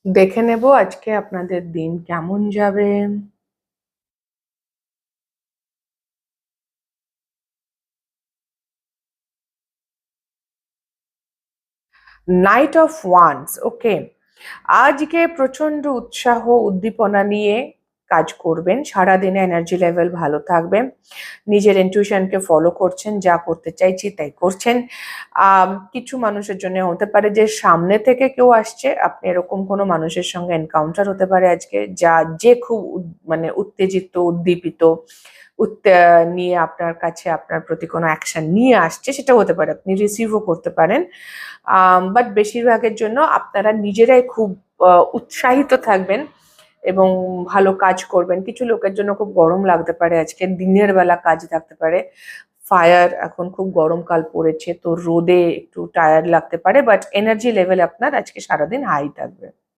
দেখে নেব আজকে আপনাদের দিন কেমন যাবে। নাইট অফ ওয়ান্স, ওকে। আজকে প্রচন্ড উৎসাহ উদ্দীপনা নিয়ে কাজ করবেন, সারাদিনে এনার্জি লেভেল ভালো থাকবে, নিজের ইনটিউশনকে ফলো করছেন, যা করতে চাইছি তাই করছেন। কিছু মানুষের জন্য হতে পারে যে সামনে থেকে কেউ আসছে, আপনি এরকম কোনো মানুষের সঙ্গে এনকাউন্টার হতে পারে আজকে, যে খুব মানে উত্তেজিত উদ্দীপিত নিয়ে আপনার কাছে আপনার প্রতি কোনো অ্যাকশন নিয়ে আসছে, সেটা হতে পারে, আপনি রিসিভও করতে পারেন। বাট বেশিরভাগের জন্য আপনারা নিজেরাই খুব উৎসাহিত থাকবেন এবং ভালো কাজ করবেন। কিছু লোকের জন্য খুব গরম লাগতে পারে, আজকে দিনের বেলা কাজ থাকতে পারে। ফায়ার, এখন খুব গরমকাল পড়েছে তো রোদে একটু টায়ার্ড লাগতে পারে, বাট এনার্জি লেভেল আপনার আজকে সারাদিন হাই থাকবে।